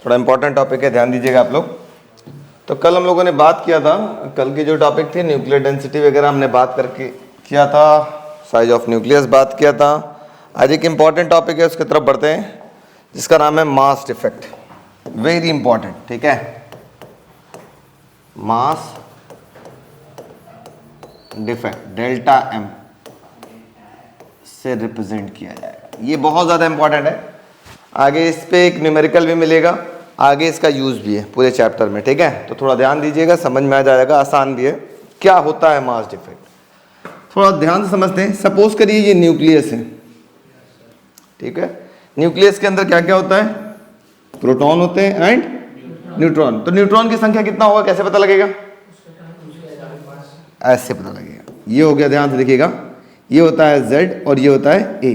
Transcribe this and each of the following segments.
थोड़ा important topic है, ध्यान दीजिएगा आप लोग। तो कल हम लोगों ने बात किया था, कल की जो टॉपिक थी न्यूक्लियर डेंसिटी वगैरह हमने बात करके किया था, साइज ऑफ न्यूक्लियस बात किया था। आज एक इंपॉर्टेंट टॉपिक है, उसकी तरफ बढ़ते हैं, जिसका नाम है मास डिफेक्ट। वेरी इंपॉर्टेंट, ठीक है। मास डिफेक्ट डेल्टा एम से रिप्रेजेंट किया जाएगा। ये बहुत ज़्यादा इंपॉर्टेंट है, आगे इस पे एक न्यूमेरिकल भी मिलेगा, आगे इसका यूज़ भी है पूरे चैप्टर में, ठीक है। तो थोड़ा ध्यान दीजिएगा, समझ में आ जाएगा, आसान भी है। क्या होता है मास डिफेक्ट, थोड़ा ध्यान से समझते हैं। सपोज करिए ये न्यूक्लियस है, ठीक है। न्यूक्लियस के अंदर क्या क्या होता है? प्रोटॉन होते हैं एंड न्यूट्रॉन। तो न्यूट्रॉन की संख्या कितना होगा, कैसे पता लगेगा? ऐसे पता लगेगा। ये हो गया, ध्यान से देखिएगा, ये होता है Z और ये होता है A।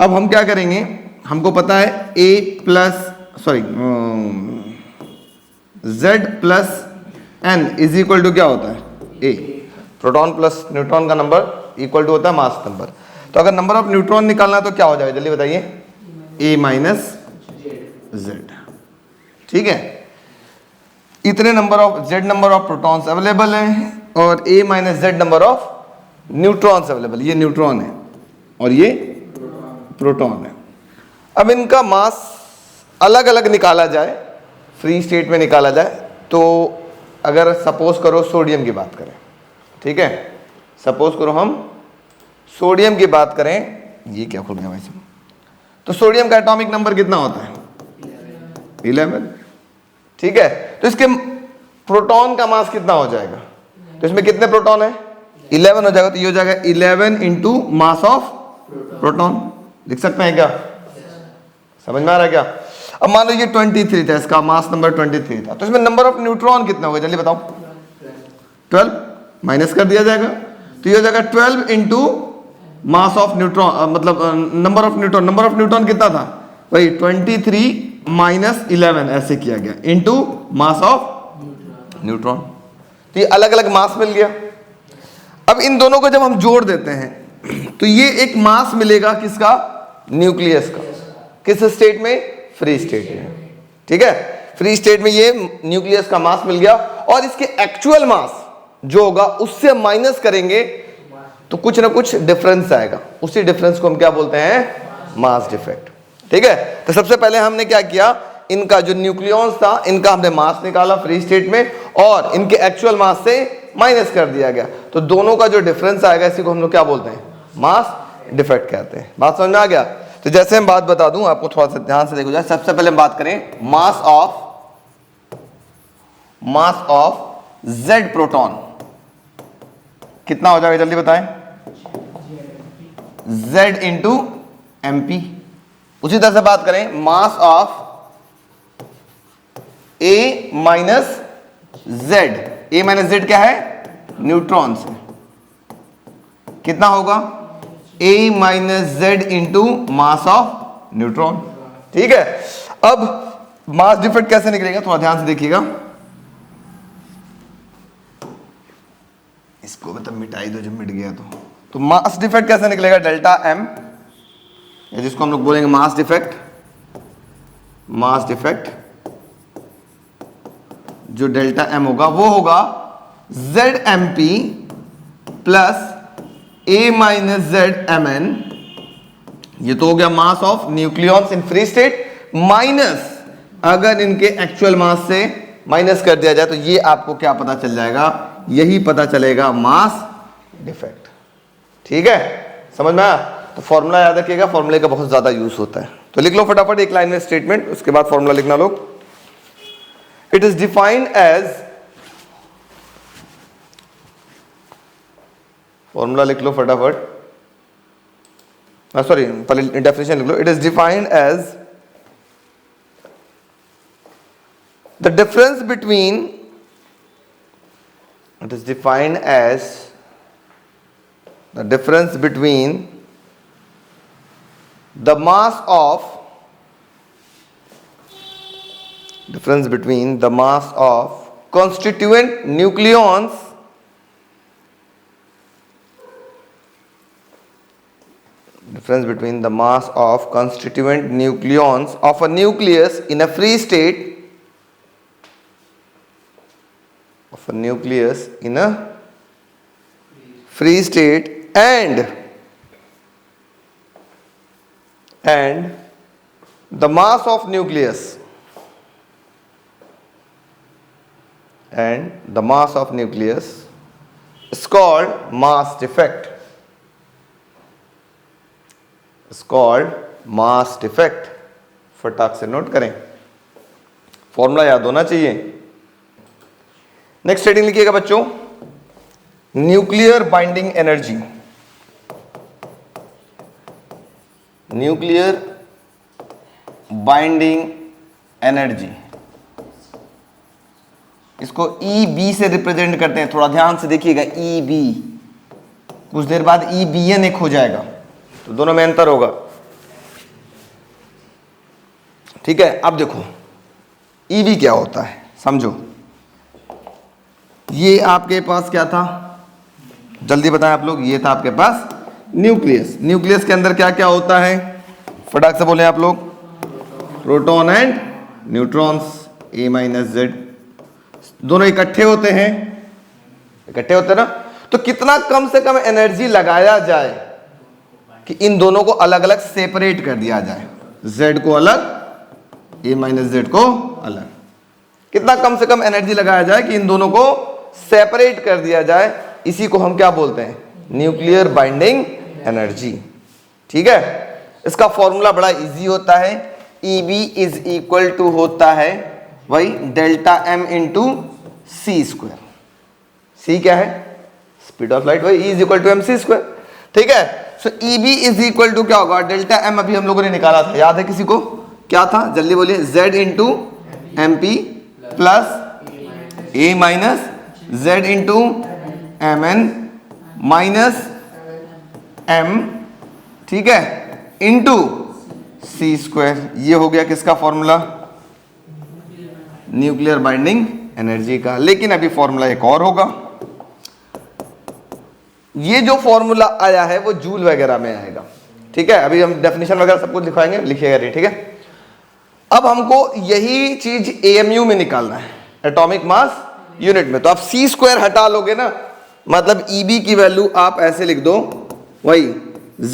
अब हम क्या करेंगे, हमको पता है Z plus N is equal to क्या होता है? A। प्रोटॉन प्लस न्यूट्रॉन का नंबर इक्वल टू होता है मास नंबर। तो अगर नंबर ऑफ न्यूट्रॉन निकालना है तो क्या हो जाएगा, जल्दी बताइए? A माइनस Z, ठीक है। इतने नंबर ऑफ प्रोटॉन्स अवेलेबल हैं और A minus Z number of neutrons available. ये न्यूट्रॉन है और ये प्रोटॉन है। अब इनका मास अलग अलग निकाला जाए, फ्री स्टेट में निकाला जाए, तो अगर सपोज करो सोडियम की बात करें, ठीक है, सपोज करो हम सोडियम की बात करें, ये क्या खुल गया वैसे, तो सोडियम का एटॉमिक नंबर कितना होता है? 11, ठीक है। तो इसके प्रोटॉन का मास कितना हो जाएगा? तो इसमें कितने प्रोटॉन है? 11 हो जाएगा। तो ये हो जाएगा 11 इंटू मास ऑफ प्रोटॉन। लिख सकते हैं क्या? समझ में आ रहा है क्या? अब मान लो ये 23 था, इसका मास नंबर 23 था, तो इसमें नंबर ऑफ न्यूट्रॉन कितना होगा, जल्दी बताओ? 12 माइनस कर दिया जाएगा, तो ये हो जाएगा 12 इंटू मास ऑफ न्यूट्रॉन, मतलब number of neutron. Number of neutron कितना था भाई? 23 माइनस 11 ऐसे किया गया इंटू मास ऑफ न्यूट्रॉन। तो ये अलग अलग मास मिल गया। अब इन दोनों को जब हम जोड़ देते हैं तो ये एक मास मिलेगा किसका? न्यूक्लियस का। किस स्टेट में? फ्री स्टेट में, ठीक है। फ्री स्टेट में ये न्यूक्लियस का मास मिल गया और इसके एक्चुअल मास जो होगा उससे माइनस करेंगे तो कुछ ना कुछ डिफरेंस आएगा। उसी डिफरेंस को हम क्या बोलते हैं? मास डिफेक्ट, ठीक है। तो सबसे पहले हमने क्या किया, इनका जो न्यूक्लियॉन्स था इनका हमने मास निकाला फ्री स्टेट में और इनके एक्चुअल मास से माइनस कर दिया गया। तो दोनों का जो डिफरेंस आएगा इसी को हम लोग क्या बोलते हैं? मास डिफेक्ट कहते हैं। बात समझ में आ गया? तो जैसे हम बात बता दूं आपको, थोड़ा सा ध्यान से देखो जाए। सबसे पहले हम बात करें मास ऑफ Z प्रोटॉन कितना हो जाएगा, जल्दी बताएं? Z into MP। उसी तरह से बात करें mass of A minus Z। A minus Z क्या है? न्यूट्रॉन से। कितना होगा? A minus Z into mass of neutron, ठीक है। अब मास डिफेक्ट कैसे निकलेगा, थोड़ा ध्यान से देखिएगा। इसको मतलब मिटाई दो, जब मिट गया तो मास डिफेक्ट कैसे निकलेगा? डेल्टा M, जिसको हम लोग बोलेंगे मास डिफेक्ट जो डेल्टा M होगा वो होगा ZMP plus A minus ZMN। ये तो हो गया mass of nucleons in free state, minus अगर इनके एक्चुअल मास से माइनस कर दिया जाए तो ये आपको क्या पता चल जाएगा? यही पता चलेगा मास डिफेक्ट, ठीक है। समझ में आया? तो फॉर्मूला याद रखिएगा, फॉर्मूले का बहुत ज्यादा यूज होता है। तो लिख लो फटाफट एक लाइन में स्टेटमेंट, उसके बाद फॉर्मूला लिखना लोग। It is defined as, formula लिख लो फटाफट, सॉरी पहले डेफिनेशन लिख लो। It is defined as the difference between, it is defined as the difference between the mass of constituent nucleons difference between the mass of constituent nucleons of a nucleus in a free state and the mass of nucleus is called mass defect. फटाक से note करें, formula याद होना चाहिए। Next heading लिखिएगा बच्चों, nuclear binding energy. Nuclear binding energy, इसको EB से रिप्रेजेंट करते हैं। थोड़ा ध्यान से देखिएगा, EB, कुछ देर बाद EBN एक हो जाएगा, तो दोनों में अंतर होगा। ठीक है, अब देखो EB क्या होता है, समझो। ये आपके पास क्या था, जल्दी बताएं आप लोग। ये था आपके पास न्यूक्लियस। न्यूक्लियस के अंदर क्या क्या होता है, फटाक से बोले आप लोग। Proton and neutrons, A minus Z, दोनों इकट्ठे होते हैं ना। तो कितना कम से कम एनर्जी लगाया जाए कि इन दोनों को अलग अलग सेपरेट कर दिया जाए, Z को अलग, A माइनस Z को अलग। कितना कम से कम एनर्जी लगाया जाए कि इन दोनों को सेपरेट कर दिया जाए, इसी को हम क्या बोलते हैं, न्यूक्लियर बाइंडिंग एनर्जी। ठीक है, इसका फॉर्मूला बड़ा इजी होता है। EB इज इक्वल टू होता है वही delta M into C square. C क्या है, स्पीड ऑफ लाइट, वही E is equal to MC square. ठीक है, so EB is equal to क्या होगा, डेल्टा M अभी हम लोगों ने निकाला था, याद है किसी को, क्या था, जल्दी बोलिए। Z into MP plus A minus Z into MN minus M, ठीक है, इंटू C स्क्वायर। ये हो गया किसका फॉर्मूला, न्यूक्लियर बाइंडिंग एनर्जी का। लेकिन अभी फॉर्मूला एक और होगा। ये जो फॉर्मूला आया है वो जूल वगैरह में आएगा। ठीक है, अभी हम डेफिनेशन वगैरह सब कुछ लिखवाएंगे, लिखिएगा नहीं। ठीक है, अब हमको यही चीज AMU में निकालना है, एटॉमिक मास यूनिट में। तो आप C स्क्वायर हटा लोगे ना, मतलब EB की वैल्यू आप ऐसे लिख दो, वही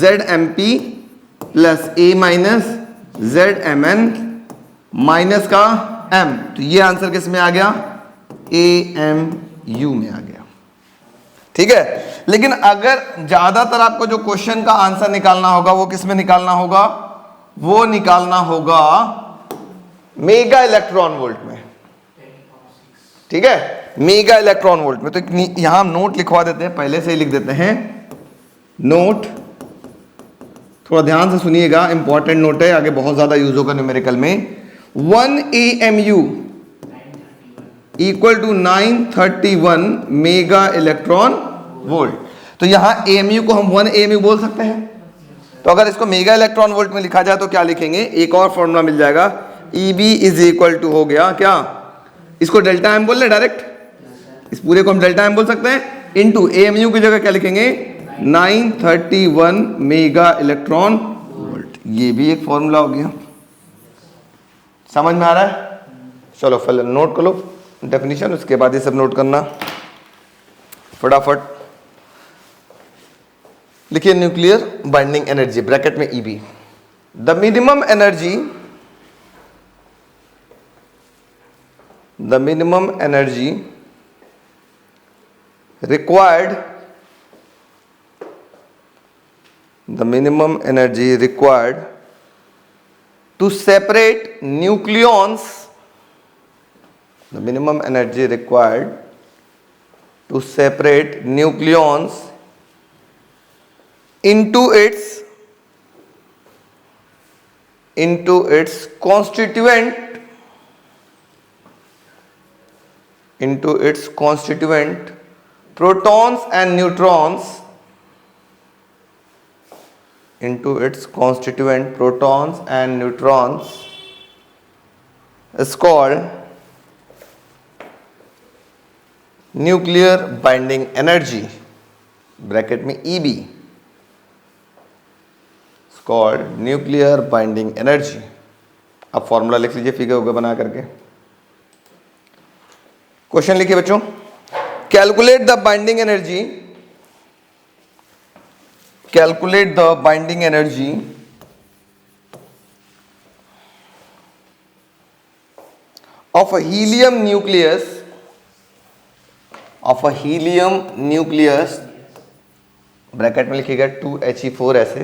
ZMP plus A minus ZMN minus का M, तो ये आंसर किस में आ गया, AMU में आ गया। ठीक है, लेकिन अगर ज्यादातर आपको जो क्वेश्चन का आंसर निकालना होगा वो किस में निकालना होगा, वो निकालना होगा मेगा इलेक्ट्रॉन वोल्ट में। ठीक है, मेगा इलेक्ट्रॉन वोल्ट में। तो यहां हम नोट लिखवा देते हैं, पहले से ही लिख देते हैं नोट, थोड़ा ध्यान से सुनिएगा, इंपॉर्टेंट नोट है, आगे बहुत ज्यादा यूज होगा न्यूमेरिकल में। 1 AMU equal to 931 mega electron volt. तो यहां AMU को हम 1 AMU बोल सकते हैं। तो अगर इसको मेगा इलेक्ट्रॉन वोल्ट में लिखा जाए तो क्या लिखेंगे, एक और फॉर्मूला मिल जाएगा, EB इज इक्वल टू हो गया क्या, इसको डेल्टा M बोल रहे डायरेक्ट, इस पूरे को हम डेल्टा M बोल सकते हैं, इनटू AMU की जगह क्या लिखेंगे, 931 मेगा इलेक्ट्रॉन वोल्ट। ये भी एक फॉर्मूला हो गया। समझ में आ रहा है? चलो पहले नोट कर लो डेफिनेशन, उसके बाद ये सब नोट करना फटाफट। लिखिए न्यूक्लियर बाइंडिंग एनर्जी ब्रैकेट में EB, the minimum energy required to separate nucleons, the minimum energy required to separate nucleons into its constituent protons and neutrons, is called nuclear binding energy bracket में EB। Called nuclear binding energy. अब formula लिख लीजिए figure होगा बना करके। Question लिखिए बच्चों, calculate the binding energy, calculate the binding energy of a helium nucleus, of a helium nucleus, bracket में लिखिएगा 2He4 ऐसे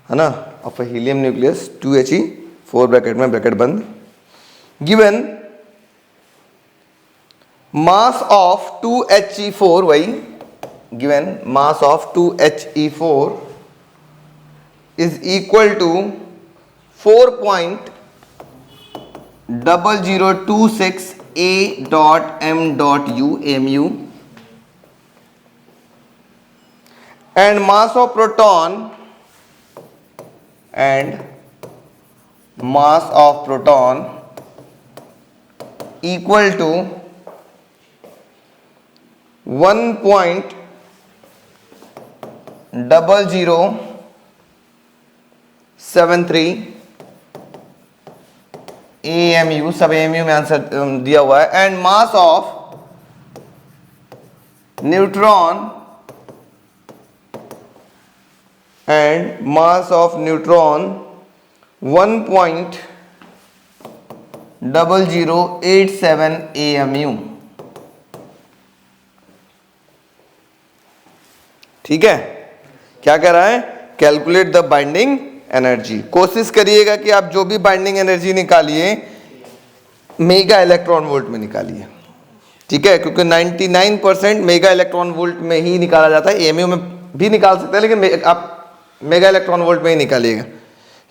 है ना, of a helium nucleus 2He4 bracket में, ब्रैकेट बंद, given mass of 2He4, वही given mass of 2He4 is equal to 4.0026 A dot M dot U mu, and mass of proton equal to 1.0073 AMU, सब AMU में answer दिया हुआ है, and mass of neutron 1.0087 AMU। ठीक है, क्या कह रहा है, कैलकुलेट द बाइंडिंग एनर्जी। कोशिश करिएगा कि आप जो भी बाइंडिंग एनर्जी निकालिए मेगा इलेक्ट्रॉन वोल्ट में निकालिए, ठीक है, क्योंकि 99% मेगा इलेक्ट्रॉन वोल्ट में ही निकाला जाता है। एमयू में भी निकाल सकते हैं, लेकिन आप मेगा इलेक्ट्रॉन वोल्ट में ही निकालिएगा।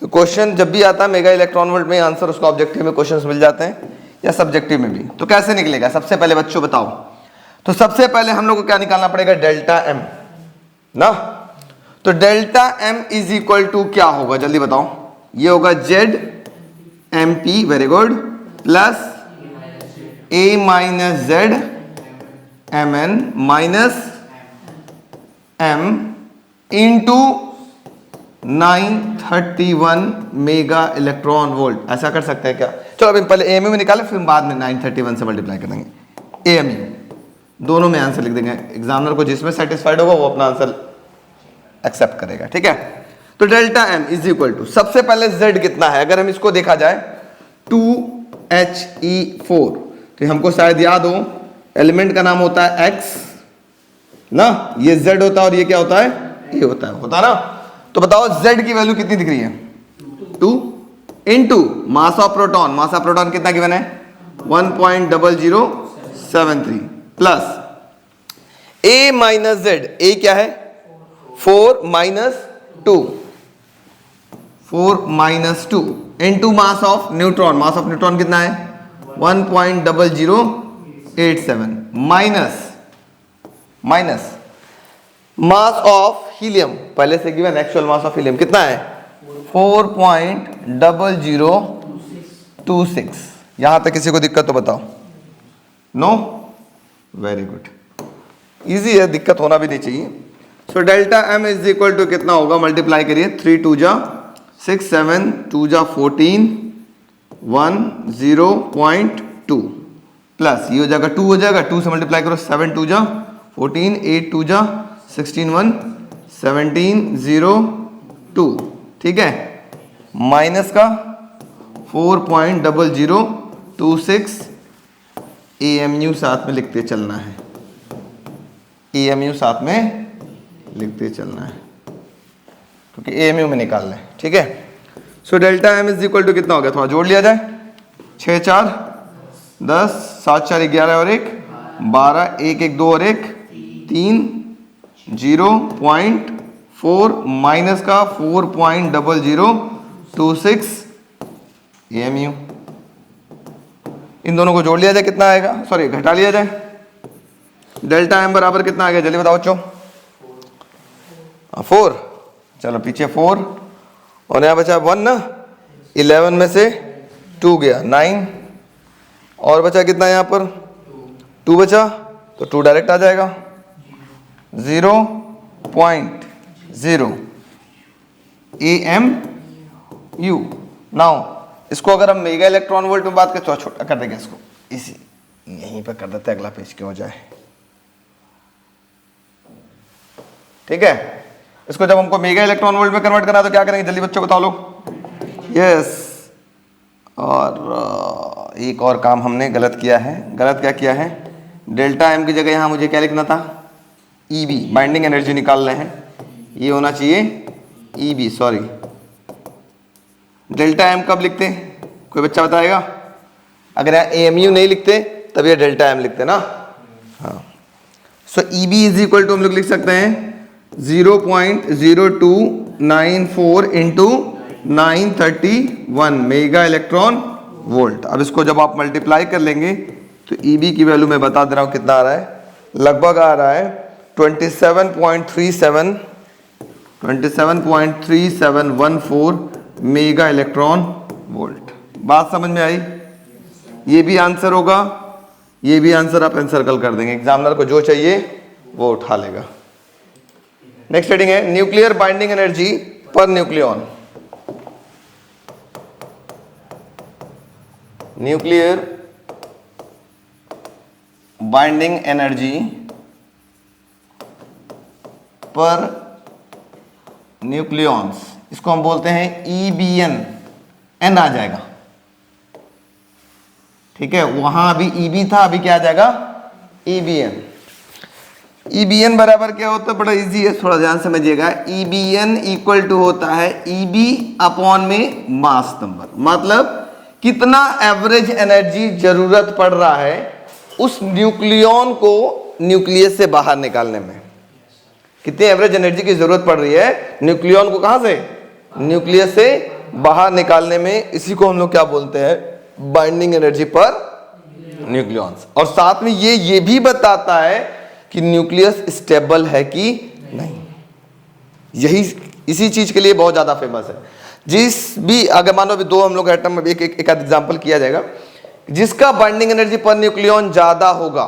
तो क्वेश्चन जब भी आता है मेगा इलेक्ट्रॉन वोल्ट में आंसर, उसको ऑब्जेक्टिव में क्वेश्चन मिल जाते हैं या सब्जेक्टिव में भी। तो कैसे निकलेगा, सबसे पहले बच्चों बताओ, तो सबसे पहले हम लोग को क्या निकालना पड़ेगा, डेल्टा एम ना। तो delta M is equal to क्या होगा, जल्दी बताओ, ये होगा Z M P, very good, plus A minus Z M N minus M into 931 mega electron volt. ऐसा कर सकते हैं क्या, चलो अभी पहले एएमयू में निकाले, फिर बाद में 931 से मल्टीप्लाई कर देंगे। एएमयू दोनों में आंसर लिख देंगे, एग्जामिनर को जिसमें सेटिस्फाइड होगा वो अपना आंसर एक्सेप्ट करेगा, ठीक है। तो delta M is equal to, सबसे पहले जेड कितना है, अगर हम इसको देखा जाए 2He4, तो हमको शायद याद हो एलिमेंट का नाम होता है एक्स ना, ये जेड होता है और ये क्या होता है, ए होता है ना। तो बताओ जेड की वैल्यू कितनी दिख रही है, 2 into mass of proton, mass of proton कितना गिवन है 1.0073 प्लस ए माइनस जेड, ए क्या है 4 minus 2 into mass of neutron, mass of neutron कितना है 1.0087 माइनस मास ऑफ हीलियम, पहले से given actual mass of helium कितना है 4.0026। यहां तक किसी को दिक्कत तो बताओ, नो, वेरी गुड, इजी है, दिक्कत होना भी नहीं चाहिए। So delta M is equal to कितना होगा, मल्टीप्लाई करिए, 3 2 जा 6 7 2 जा 14 10.2 प्लस ये हो जाएगा 2 हो जाएगा, 2 से मल्टीप्लाई करो, 7 2 जा 14 8 2 जा 16 1 17.02, ठीक है, माइनस का 4.0026 AMU साथ में लिखते चलना है, AMU साथ में लिखते चलना है क्योंकि AMU में निकाल लें, ठीक है। So delta M is equal to कितना हो गया, थोड़ा जोड़ लिया जाए, 6 4 10 7 4 11 और 1 12 1 1 2 और 1 3 0.4 माइनस का 4.0026 AMU। इन दोनों को जोड़ लिया जाए कितना आएगा, सॉरी घटा लिया जाए, डेल्टा एम बराबर कितना आ गया, जल्दी बताओ बच्चों, 4, चलो पीछे 4 और यहाँ बचा 1 ना, 11 में से 2 गया 9 और बचा कितना यहाँ पर 2 बचा, तो 2 डायरेक्ट आ जाएगा 0.0 AMU। नाउ इसको अगर हम मेगा इलेक्ट्रॉन वोल्ट में बात करें तो छोटा कर देंगे इसको, इसी यहीं पर कर देते हैं, अगला पेज क्यों हो जाए। ठीक है, इसको जब हमको मेगा इलेक्ट्रॉन वोल्ट में कन्वर्ट करना है तो क्या करेंगे, जल्दी बच्चों बताओ लोग। यस, और एक और काम हमने गलत किया है। गलत क्या किया है, डेल्टा एम की जगह यहां मुझे क्या लिखना था, EB, बाइंडिंग एनर्जी निकाल रहे हैं, ये होना चाहिए EB, सॉरी। डेल्टा एम कब लिखते हैं, कोई बच्चा बताएगा? अगर यहाँ AMU नहीं लिखते तब ये डेल्टा एम लिखते ना। हाँ, सो EB इज इक्वल टू हम लोग लिख सकते हैं 0.0294 इंटू 931 मेगा इलेक्ट्रॉन वोल्ट। अब इसको जब आप मल्टीप्लाई कर लेंगे तो EB की वैल्यू मैं बता दे रहा हूँ कितना आ रहा है, लगभग आ रहा है 27.3714 मेगा इलेक्ट्रॉन वोल्ट। बात समझ में आई? ये भी आंसर होगा, ये भी आंसर आप एनसर्कल कर देंगे, एग्जामिनर को जो चाहिए वो उठा लेगा। नेक्स्ट हेडिंग है न्यूक्लियर बाइंडिंग एनर्जी पर न्यूक्लियॉन। न्यूक्लियर बाइंडिंग एनर्जी पर न्यूक्लियॉन्स, इसको हम बोलते हैं EBN, एन आ जाएगा। ठीक है, वहां अभी EB था, अभी क्या आ जाएगा EBN। EBN बराबर क्या होता है, बड़ा इजी है, थोड़ा ध्यान समझिएगा। EBN इक्वल टू होता है EB अपॉन में मास नंबर, मतलब कितना एवरेज एनर्जी जरूरत पड़ रहा है उस न्यूक्लियॉन को न्यूक्लियस से बाहर निकालने में। कितनी एवरेज एनर्जी की जरूरत पड़ रही है न्यूक्लियॉन को कहां से, न्यूक्लियस से बाहर निकालने में, इसी को हम लोग क्या बोलते हैं, बाइंडिंग एनर्जी पर न्यूक्लियॉन्स। और साथ में ये भी बताता है कि न्यूक्लियस स्टेबल है कि नहीं। यही इसी चीज के लिए बहुत ज्यादा फेमस है। जिस भी, अगर मानो भी दो हम लोग एटम में एक एग्जांपल किया जाएगा, जिसका बाइंडिंग एनर्जी पर न्यूक्लियॉन ज्यादा होगा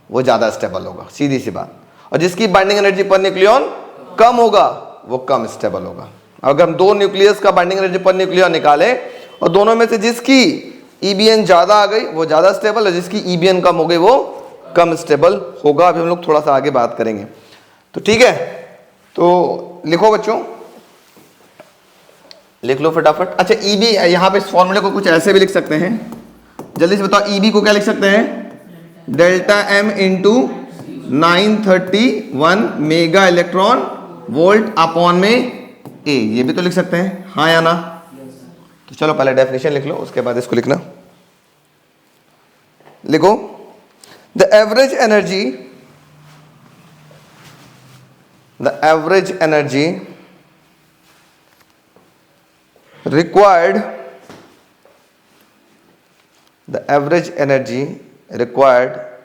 वो ज्यादा स्टेबल होगा, सीधी सी बात। और जिसकी बाइंडिंग एनर्जी पर न्यूक्लियॉन कम होगा वो कम स्टेबल होगा। अगर हम दो न्यूक्लियस का बाइंडिंग एनर्जी पर न्यूक्लियॉन निकाले और दोनों में से जिसकी EBN ज्यादा आ गई वो ज्यादा स्टेबल है, जिसकी EBN कम हो गई वो कम स्टेबल होगा। अभी हम लोग थोड़ा सा आगे बात करेंगे। तो ठीक है, तो लिखो बच्चों, लिख लो फटाफट। अच्छा, EB यहां पे इस फॉर्मूले को कुछ ऐसे भी लिख सकते हैं, जल्दी से बताओ। EB को क्या लिख सकते हैं, delta M into 931 mega electron volt upon में A, ये भी तो लिख सकते हैं, हाँ या ना? तो चलो पहले डेफिनेशन लिख लो, उसके बाद इसको लिखना। लिखो, the average energy required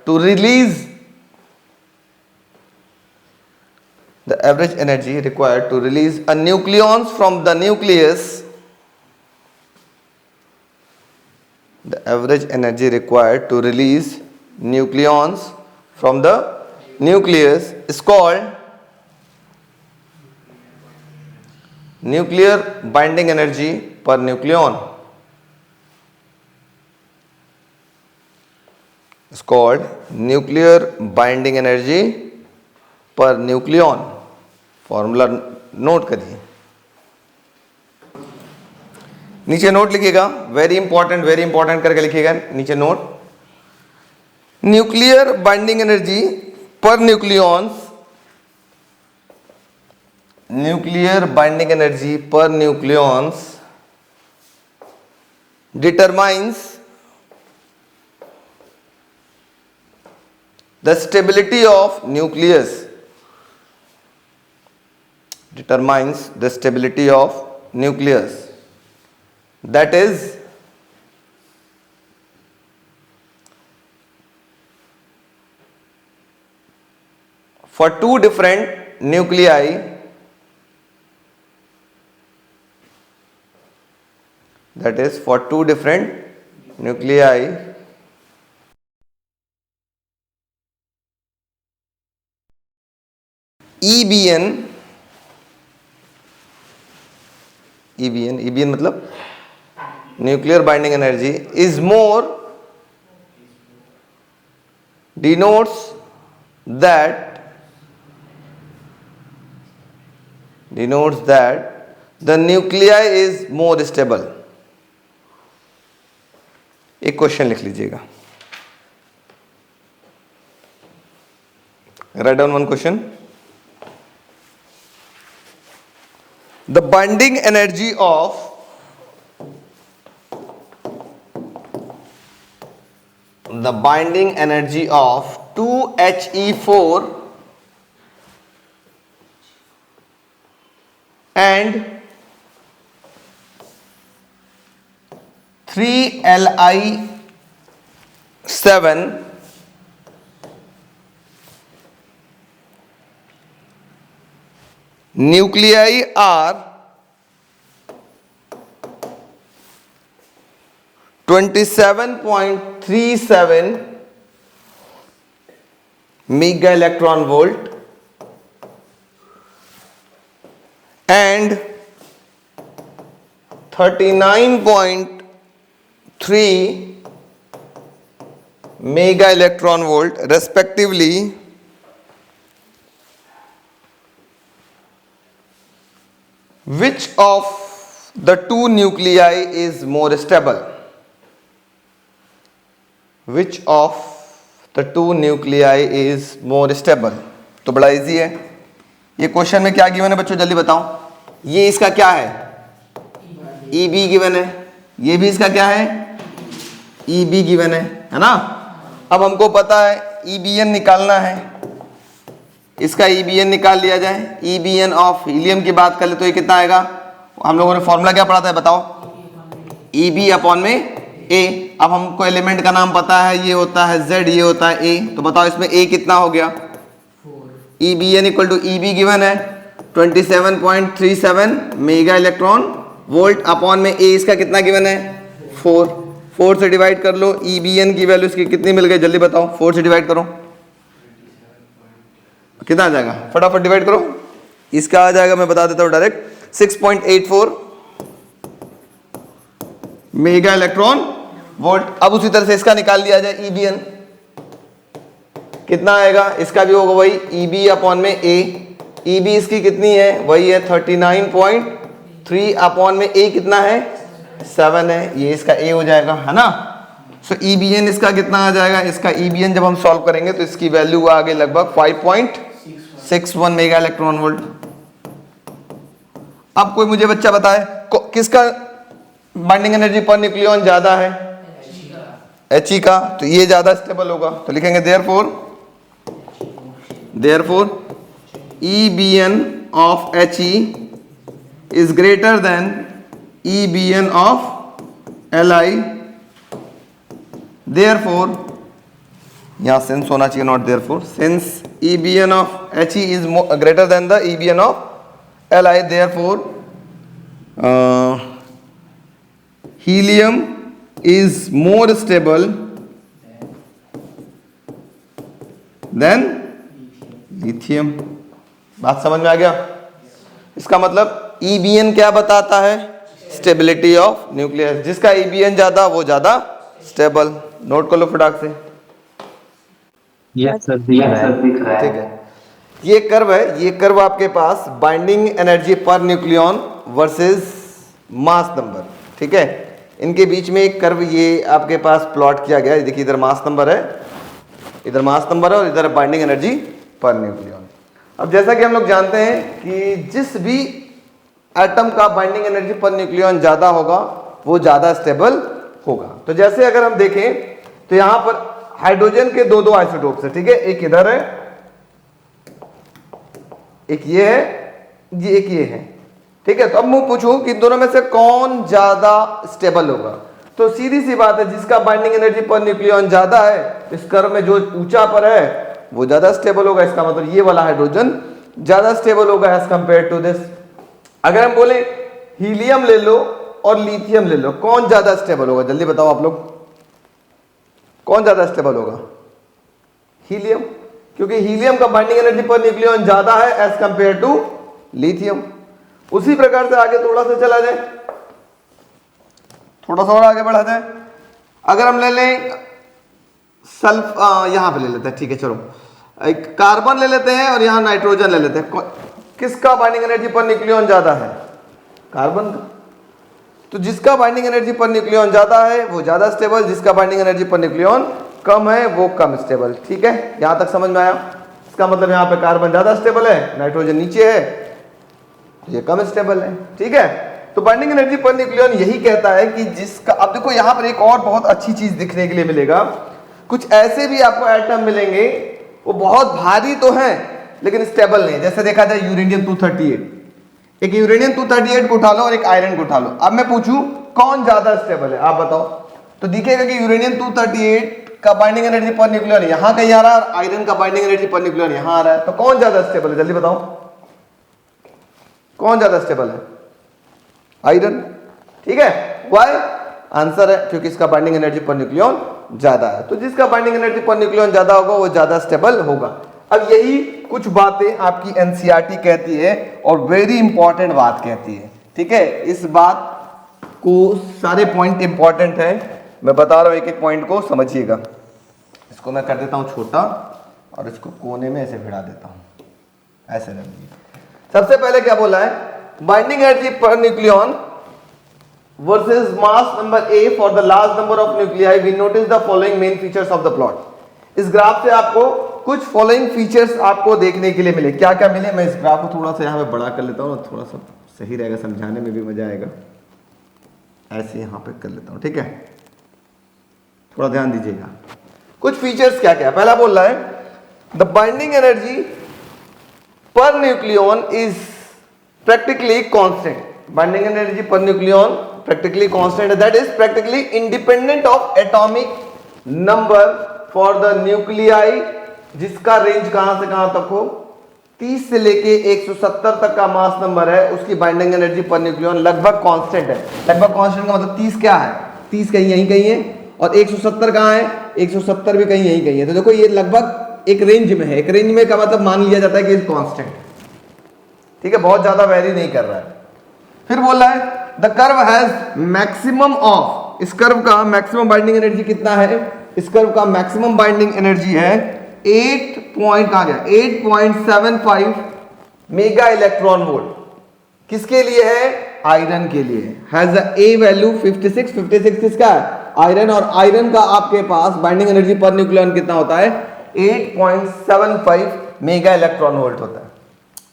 to release a nucleons from the nucleus, the average energy required to release nucleons from the nucleus is called nuclear binding energy per nucleon. It's called nuclear binding energy per nucleon. Formula note करिए, नीचे note लिखिएगा, very important करके लिखिएगा नीचे note. Nuclear binding energy पर nucleons, nuclear binding energy per nucleons determines the stability of nucleus, that is for two different nuclei, that is for two different nuclei EBN EBN मतलब nuclear binding energy is more, denotes that the nuclei is more stable. एक question लिख लीजिएगा, write down one question. The binding energy of the binding energy of 2He4 and 3Li7 nuclei are 27.37 mega electron volt and 39.3 mega electron volt respectively, which of the two nuclei is more stable? Which of the two nuclei is more stable? तो बड़ा easy है ये question में। क्या given है बच्चों जल्दी बताओ। ये इसका क्या है, EB गिवन है, ये भी इसका क्या है, EB गिवन है ना। अब हमको पता है EBN निकालना है, इसका EBN निकाल लिया जाए। EBN ऑफ हीलियम की बात कर ले तो ये कितना आएगा, हम लोगों ने फॉर्मूला क्या पढ़ा था बताओ, EB अपॉन में A। अब हमको एलिमेंट का नाम पता है, ये होता है Z, ये होता है A। तो बताओ इसमें A कितना हो गया, EBN equal to EB given है 27.37 मेगा इलेक्ट्रॉन वोल्ट अपॉन में A इसका कितना गिवन है 4 से डिवाइड कर लो। EBN की वैल्यू इसकी कितनी मिल गई जल्दी बताओ, 4 से डिवाइड करो कितना आ जाएगा, फटाफट डिवाइड करो। इसका आ जाएगा, मैं बता देता हूं डायरेक्ट, 6.84 मेगा इलेक्ट्रॉन वोल्ट। अब उसी तरह से इसका निकाल लिया जाए EBN कितना आएगा, इसका भी होगा वही EB अपॉन में A। EB इसकी कितनी है, वही है 39.3 अपॉन में A कितना है 7 है, ये इसका A हो जाएगा है ना। सो EBN इसका कितना आ जाएगा, इसका EBN जब हम सॉल्व करेंगे तो इसकी वैल्यू आ गई लगभग 5.61 मेगा इलेक्ट्रॉन वोल्ट। अब कोई मुझे बच्चा बताए किसका बाइंडिंग एनर्जी पर न्यूक्लियॉन ज्यादा है, He का, तो ये ज्यादा स्टेबल होगा। तो लिखेंगे therefore EBN of He is greater than EBN of Li, therefore यहाँ since होना चाहिए, not therefore, since EBN of He is greater than the EBN of Li, therefore helium is more stable than lithium। बात समझ में आ गया। इसका मतलब EBN क्या बताता है, स्टेबिलिटी ऑफ न्यूक्लियस, जिसका EBN ज्यादा वो ज्यादा स्टेबल। नोट कर लो फटाक से। यस सर दिख रहा है। ठीक है, ये कर्व है, ये कर्व आपके पास बाइंडिंग एनर्जी पर न्यूक्लियॉन वर्सेस मास नंबर, ठीक है, इनके बीच में एक कर्व ये आपके पास प्लॉट किया गया है। देखिए इधर मास नंबर है, इधर मास नंबर है और इधर बाइंडिंग एनर्जी पर न्यूक्लियॉन। अब जैसा कि हम लोग जानते हैं कि जिस भी एटम का बाइंडिंग एनर्जी पर न्यूक्लियॉन ज्यादा होगा वो ज्यादा स्टेबल होगा। तो जैसे अगर हम देखें तो यहां पर हाइड्रोजन के दो आइसोटोप्स है, ठीक है, एक इधर है, एक ये है, एक ये है, ठीक है। तो अब मैं पूछूं कि इन दोनों में से कौन ज्यादा स्टेबल होगा, तो सीधी सी बात है जिसका बाइंडिंग एनर्जी पर न्यूक्लियॉन ज्यादा है, इस कर्व में जो ऊंचा पर है वो ज्यादा स्टेबल होगा। इसका मतलब ये वाला हाइड्रोजन ज्यादा स्टेबल होगा एज कंपेयर टू दिस। अगर हम बोले हीलियम ले लो और लिथियम ले लो, कौन ज्यादा स्टेबल होगा जल्दी बताओ आप लोग, कौन ज्यादा स्टेबल होगा, हीलियम, क्योंकि हीलियम का बाइंडिंग एनर्जी पर न्यूक्लियॉन ज्यादा है एज कंपेयर टू लिथियम। उसी प्रकार से आगे थोड़ा सा चला जाए, थोड़ा सा और आगे बढ़ा जाए। अगर हम ले लें सल्फ, यहां पे ले लेते हैं, ठीक है चलो, एक कार्बन ले लेते हैं और यहां नाइट्रोजन ले लेते हैं। किसका बाइंडिंग एनर्जी पर न्यूक्लियन ज्यादा है? कार्बन का। तो जिसका बाइंडिंग एनर्जी पर न्यूक्लियन ज्यादा है वो ज्यादा स्टेबल, जिसका बाइंडिंग एनर्जी पर न्यूक्लियन कम है वो कम स्टेबल। ठीक है, यहां तक समझ में आया? इसका मतलब यहां पे कार्बन ज्यादा स्टेबल है, नाइट्रोजन नीचे है, ये कम स्टेबल है। ठीक है, तो बाइंडिंग एनर्जी पर न्यूक्लियन यही कहता है कि जिसका, अब देखो यहां पर एक और बहुत अच्छी चीज दिखने के लिए मिलेगा, कुछ ऐसे भी आपको एटम मिलेंगे वो बहुत भारी तो हैं लेकिन स्टेबल नहीं। जैसे देखा जाए यूरेनियम 238, एक यूरेनियम 238 को उठा लो और एक आयरन को उठा लो, अब मैं पूछूं कौन ज्यादा स्टेबल है, आप बताओ। तो दिखेगा कि यूरेनियम 238 का बाइंडिंग एनर्जी पर न्यूक्लियन यहां कहीं आ रहा है और आयरन का बाइंडिंग एनर्जी पर न्यूक्लियन यहां आ रहा है, तो कौन ज्यादा स्टेबल है? जल्दी बताओ, कौन ज्यादा स्टेबल है? आयरन। ठीक है, व्हाई? आंसर है क्योंकि इसका बाइंडिंग एनर्जी पर न्यूक्लियन ज्यादा है। तो जिसका बाइंडिंग एनर्जी पर न्यूक्लियन ज्यादा होगा वो ज्यादा स्टेबल होगा। अब यही कुछ बातें आपकी एनसीईआरटी कहती है और वेरी इंपॉर्टेंट बात कहती है। ठीक है, इस बात को, सारे पॉइंट इंपॉर्टेंट है, मैं बता रहा हूं, एक एक पॉइंट को समझिएगा। इसको मैं कर देता हूं छोटा और इसको कोने में ऐसे भिड़ा देता हूं, ऐसे रख दीजिए। सबसे पहले क्या बोला है? Binding energy per nucleon versus mass number A for the large number of nuclei, we notice the following main features of the plot. इस ग्राफ से आपको कुछ फॉलोइंग फीचर्स आपको देखने के लिए मिले। क्या क्या मिले? मैं इस ग्राफ को थोड़ा सा यहाँ पे बड़ा कर लेता हूँ, थोड़ा सा सही रहेगा, समझाने में भी मजा आएगा। ऐसे यहाँ पे कर लेता हूँ, ठीक है, थोड़ा ध्यान दीजिएगा। कुछ फीचर्स क्या क्या? पहला बोल रहा है the binding energy per nucleon is practically constant. Binding energy per nucleon practically constant, that is practically independent of atomic number for the nuclei, जिसका रेंज कहां से कहां तक हो? 30 से लेके 170 तक का मास नंबर है, उसकी बाइंडिंग एनर्जी पर न्यूक्लियन लगभग कांस्टेंट है। लगभग कांस्टेंट का मतलब 30 क्या है? 30 कहीं यहीं कहीं है, और 170 कहां है? 170 भी कहीं यहीं कहीं है। तो देखो ये लगभग एक रेंज में है। एक रेंज में का मतलब मान लिया जाता है कि कांस्टेंट, ठीक है, बहुत ज्यादा वेरी नहीं कर रहा है। फिर बोल रहा है the curve has maximum of, इस कर्व का मैक्सिमम बाइंडिंग एनर्जी कितना है? इस कर्व का मैक्सिमम बाइंडिंग एनर्जी है 8.75 मेगा इलेक्ट्रॉन वोल्ट। किसके लिए है? आयरन के लिए। Has a A value 56। 56 किसका है? आयरन। और आयरन का आपके पास बाइंडिंग एनर्जी पर न्यूक्लियन कितना होता है? 8.75 मेगा इलेक्ट्रॉन वोल्ट होता है।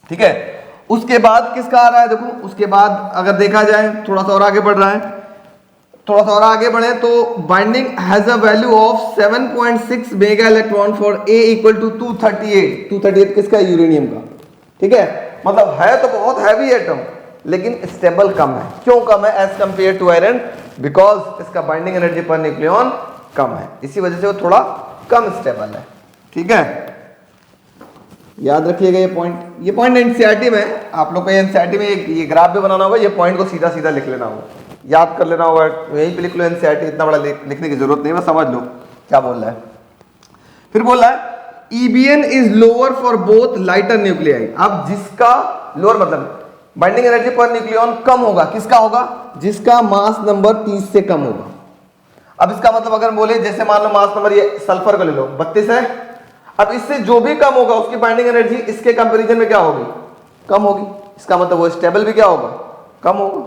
ठीक है, उसके बाद किसका आ रहा है? देखो उसके बाद अगर देखा जाए, थोड़ा सा और आगे बढ़ रहा है, थोड़ा सा और आगे बढ़े तो binding has a value of 7.6 mega electron for A equal to 238। 238 किसका? यूरेनियम का। ठीक है, मतलब है तो बहुत हैवी एटम लेकिन स्टेबल कम है। क्यों कम है as compared to iron? Because इसका बाइंडिंग एनर्जी पर न्यूक्लियन कम है, इसी वजह से वो थोड़ा कम स्टेबल है। ठीक है, याद रखिएगा ये पॉइंट एनसीईआरटी में, आप लोग को एनसीईआरटी में ये ग्राफ भी बनाना होगा, ये पॉइंट को सीधा सीधा लिख लेना होगा, याद कर लेना होगा, यहीं पे लिख लो एनसीईआरटी, इतना बड़ा लिखने की जरूरत नहीं है, बस समझ लो क्या बोल रहा है। फिर बोल रहा है EBN is lower for both lighter nuclei. अब जिसका लोअर मतलब बाइंडिंग एनर्जी पर न्यूक्लियन कम होगा, किसका होगा? जिसका मास नंबर 30 से कम होगा। अब इसका मतलब अगर बोले जैसे मान लो मास नंबर ये सल्फर का ले लो 32 है, अब इससे जो भी कम होगा उसकी बाइंडिंग एनर्जी इसके कंपैरिजन में क्या होगी? कम होगी। इसका मतलब वो स्टेबल भी क्या होगा? कम होगा।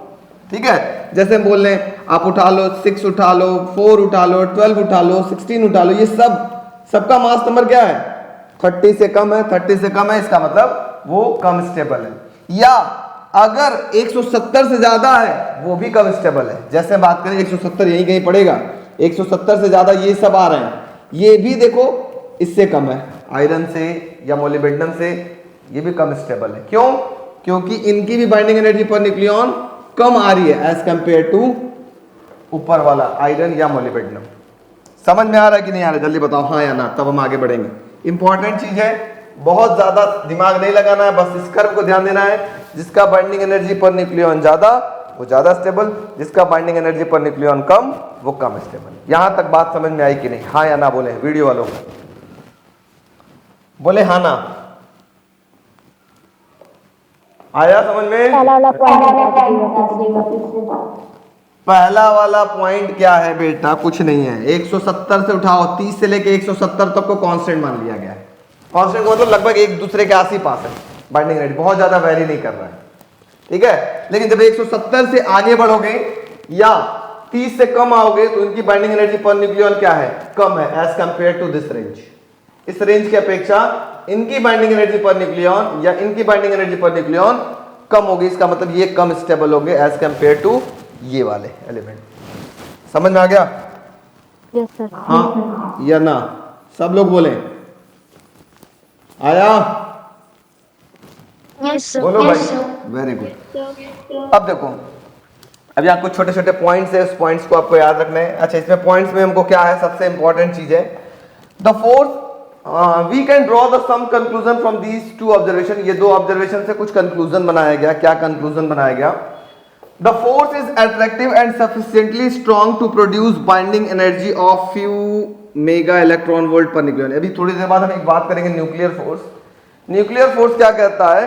ठीक है, जैसे हम बोल रहे हैं आप उठा लो 6 उठा लो, 4 उठा लो, 12 उठा लो, 16 उठा लो, ये सबका मास नंबर क्या है? 30 से कम है। 30 से कम है इसका मतलब वो कम स्टेबल है। या अगर 170 से ज्यादा है वो भी कम स्टेबल है। जैसे बात करें 170 यहीं कहीं पड़ेगा, 170 से ज्यादा ये सब आ रहे हैं, ये भी देखो इससे कम है, आयरन से या मोलिब्डेनम से, ये भी कम स्टेबल है। क्यों? क्योंकि इनकी भी बाइंडिंग एनर्जी पर न्यूक्लियन कम आ रही है एज कंपेयर टू ऊपर वाला आयरन या मोलिब्डेनम। समझ में आ रहा है कि नहीं आ रहा है? जल्दी बताओ हाँ या ना, तब हम आगे बढ़ेंगे। इंपॉर्टेंट चीज है, बहुत ज्यादा दिमाग नहीं लगाना है, बस इस कर्व को ध्यान देना है। जिसका बाइंडिंग एनर्जी पर न्यूक्लियन ज्यादा वो ज्यादा स्टेबल, जिसका बाइंडिंग एनर्जी पर न्यूक्लियन कम वो कम स्टेबल। यहां तक बात समझ में आई कि नहीं? हाँ या ना बोले वीडियो वालों को, बोले हाँ ना। आया समझ में? पहला वाला पॉइंट क्या है बेटा? कुछ नहीं है, 170 से उठाओ, 30 से लेके 170 तक को कांस्टेंट मान लिया गया है। कांस्टेंट का मतलब लगभग एक दूसरे के आस ही पास है, बाइंडिंग एनर्जी बहुत ज्यादा वैरी नहीं कर रहा है, ठीक है। लेकिन जब 170 से आगे बढ़ोगे या 30 से कम आओगे तो इनकी बाइंडिंग एनर्जी पर न्यूक्लियन क्या है? कम है as compared to this range. इस रेंज की अपेक्षा इनकी बाइंडिंग एनर्जी पर न्यूक्लियन या इनकी बाइंडिंग एनर्जी पर न्यूक्लियन कम होगी। इसका मतलब ये कम स्टेबल होंगे एज कंपेयर टू ये वाले एलिमेंट। समझ में आ गया? Yes sir. हाँ या ना? सब लोग बोले आया? Yes sir. बोलो भाई। Very good. अब देखो, अब यहाँ कुछ छोटे छोटे पॉइंट्स है, उस पॉइंट्स को आपको याद रखना है। अच्छा, इसमें पॉइंट्स में हमको क्या है, सबसे इंपॉर्टेंट चीज है the force. We can draw the sum conclusion from these two observation. ये दो ऑब्जर्वेशन से कुछ कंक्लूजन बनाया गया। क्या कंक्लूजन बनाया गया? The force is attractive and sufficiently strong to produce binding energy of few mega electron volt per nucleon. अभी थोड़ी देर बाद हम एक बात करेंगे न्यूक्लियर फोर्स। न्यूक्लियर फोर्स क्या कहता है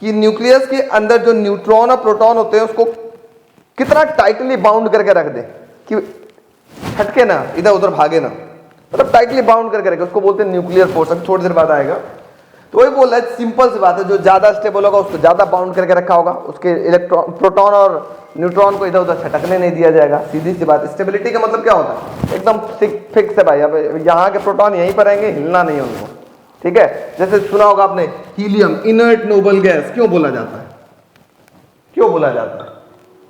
कि न्यूक्लियस के अंदर जो न्यूट्रॉन और प्रोटॉन होते हैं उसको कितना टाइटली बाउंड करके रख दे कि हटके ना, इधर उधर भागे ना, मतलब टाइटली बाउंड करके रखे, उसको बोलते हैं न्यूक्लियर फोर्स। अभी थोड़ी देर बाद आएगा। तो वही बोल रहा है, सिंपल सी बात है, जो ज्यादा स्टेबल होगा उसको ज्यादा बाउंड करके रखा होगा, उसके इलेक्ट्रॉन प्रोटॉन और न्यूट्रॉन को इधर उधर छटकने नहीं दिया जाएगा। सीधी सी बात। स्टेबिलिटी का मतलब क्या होता है? एकदम फिक्स है भाई। अब यहाँ के प्रोटॉन यहीं पर रहेंगे, हिलना नहीं है उनको, ठीक है। जैसे सुना होगा आपने हीलियम इनर्ट नोबल गैस क्यों बोला जाता है? क्यों बोला जाता है?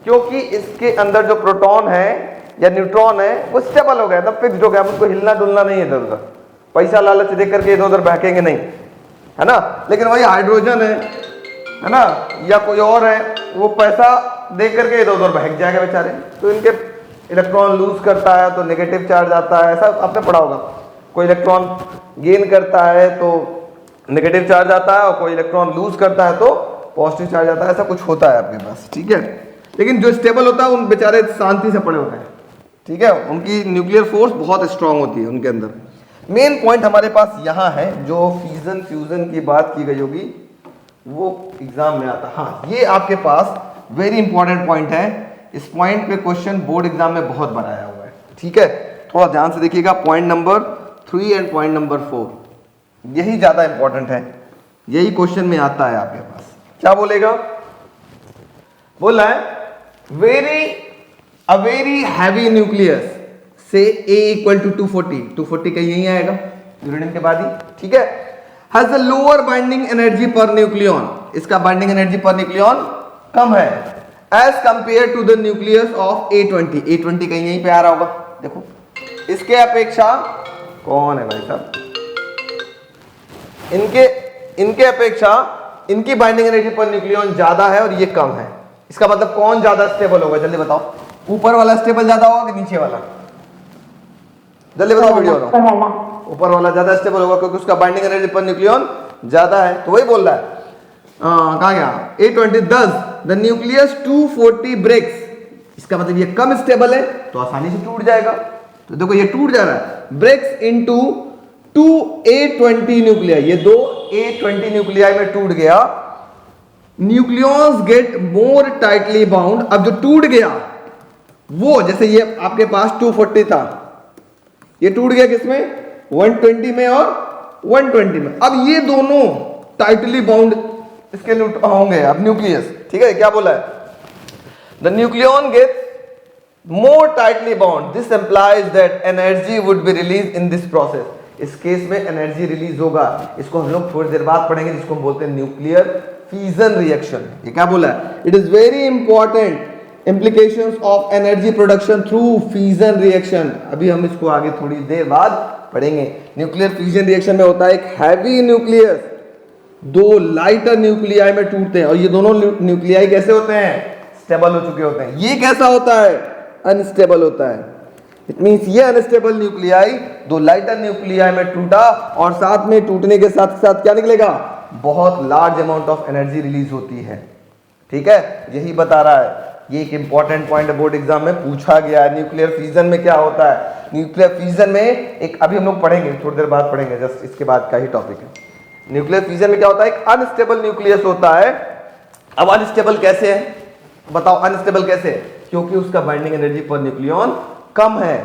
क्योंकि इसके अंदर जो प्रोटॉन है या न्यूट्रॉन है वो स्टेबल हो गया, एकदम फिक्स्ड हो गया, उनको हिलना डुलना नहीं है इधर उधर, पैसा लालच देख करके इधर उधर बहकेंगे नहीं, है ना। लेकिन वही हाइड्रोजन है ना, या कोई और है, वो पैसा देख करके इधर उधर बहक जाएगा बेचारे। तो इनके इलेक्ट्रॉन लूज करता है तो नेगेटिव चार्ज आता है, ऐसा आपने पढ़ा होगा। कोई इलेक्ट्रॉन गेन करता है तो नेगेटिव चार्ज आता है और कोई इलेक्ट्रॉन लूज करता है तो पॉजिटिव चार्ज आता है, ऐसा कुछ होता है आपके पास, ठीक है। लेकिन जो स्टेबल होता है उन बेचारे शांति से पड़े होते हैं, ठीक है। उनकी न्यूक्लियर फोर्स बहुत स्ट्रांग होती है उनके अंदर। मेन पॉइंट हमारे पास यहाँ है, जो फ्यूजन फ्यूजन की बात की गई होगी वो एग्जाम में आता है। हाँ, ये आपके पास वेरी इंपॉर्टेंट पॉइंट है। इस पॉइंट पे क्वेश्चन बोर्ड एग्जाम में बहुत बार आया हुआ है, ठीक है। थोड़ा ध्यान से देखिएगा, point number 3 and point number 4, यही ज्यादा इंपॉर्टेंट है, यही क्वेश्चन में आता है आपके पास। क्या बोलेगा? बोल रहा है वेरी हैवी न्यूक्लियस से A इक्वल टू 240 का यही आएगा यूरेनियम के बाद ही, ठीक है। Has the lower binding energy per nucleon, इसका बाइंडिंग एनर्जी पर न्यूक्लियन कम है as compared to the nucleus of A20 का यहीं पे आ रहा होगा। देखो, इसके अपेक्षा कौन है भाई साहब, इनके अपेक्षा इनकी बाइंडिंग एनर्जी पर न्यूक्लियन ज्यादा है और ये कम है। इसका मतलब कौन ज्यादा स्टेबल होगा? जल्दी बताओ, ऊपर वाला स्टेबल ज्यादा होगा कि नीचे वाला? जल्दी बताओ वीडियो वाला। ऊपर वाला ज्यादा स्टेबल होगा क्योंकि उसका बाइंडिंग एनर्जी पर न्यूक्लियन ज्यादा है। तो वही बोल रहा है, कहाँ गया A20 10 द न्यूक्लियस 240 ब्रेक्स, इसका मतलब ये कम स्टेबल है तो आसानी से टूट जाएगा। तो देखो ये टूट जा रहा है, ब्रेक्स इनटू 2 A20 न्यूक्लियाई, ये 2 A20 न्यूक्लियाई में टूट गया। Nucleons get more tightly bound. अब जो टूट गया वो, जैसे ये आपके पास 240 था, ये टूट गया किसमें? 120 में और 120 में। अब ये दोनों टाइटली बाउंड इसके होंगे अब न्यूक्लियस, ठीक है। क्या बोला है? The nucleon get more tightly bound, this implies that energy would be release in this process. इस केस में एनर्जी रिलीज होगा, इसको हम लोग थोड़ी देर बाद पढ़ेंगे, जिसको हम बोलते हैं न्यूक्लियर फ्यूजन रिएक्शन। ये क्या बोला है? It is very important implications of energy production through fusion reaction। अभी हम इसको आगे थोड़ी देर बाद पढ़ेंगे। न्यूक्लियर फ्यूजन रिएक्शन में होता है एक हैवी न्यूक्लियस दो लाइटर न्यूक्लियाई में टूटते हैं, और ये दोनों न्यूक्लियाई कैसे होते हैं? स्टेबल हो चुके होते हैं। ये कैसा होता है? अनस्टेबल होता है। इट मींस ये अनस्टेबल न्यूक्लियाई दो लाइटर न्यूक्लियाई में टूटा, और साथ में टूटने के साथ साथ क्या निकलेगा? बहुत large amount of energy release होती है, ठीक है। यही बता रहा है, ये एक इंपॉर्टेंट पॉइंट है, बोर्ड एग्जाम में पूछा गया है। न्यूक्लियर फ्यूजन में क्या होता है? न्यूक्लियर फ्यूजन में एक, अभी हम लोग पढ़ेंगे, थोड़ी देर बाद पढ़ेंगे, जस्ट इसके बाद का ही टॉपिक है। न्यूक्लियर फ्यूजन में क्या होता है? एक अनस्टेबल न्यूक्लियस होता है अब अनस्टेबल कैसे है बताओ, अनस्टेबल कैसे है? क्योंकि उसका बाइंडिंग एनर्जी पर न्यूक्लियन कम है,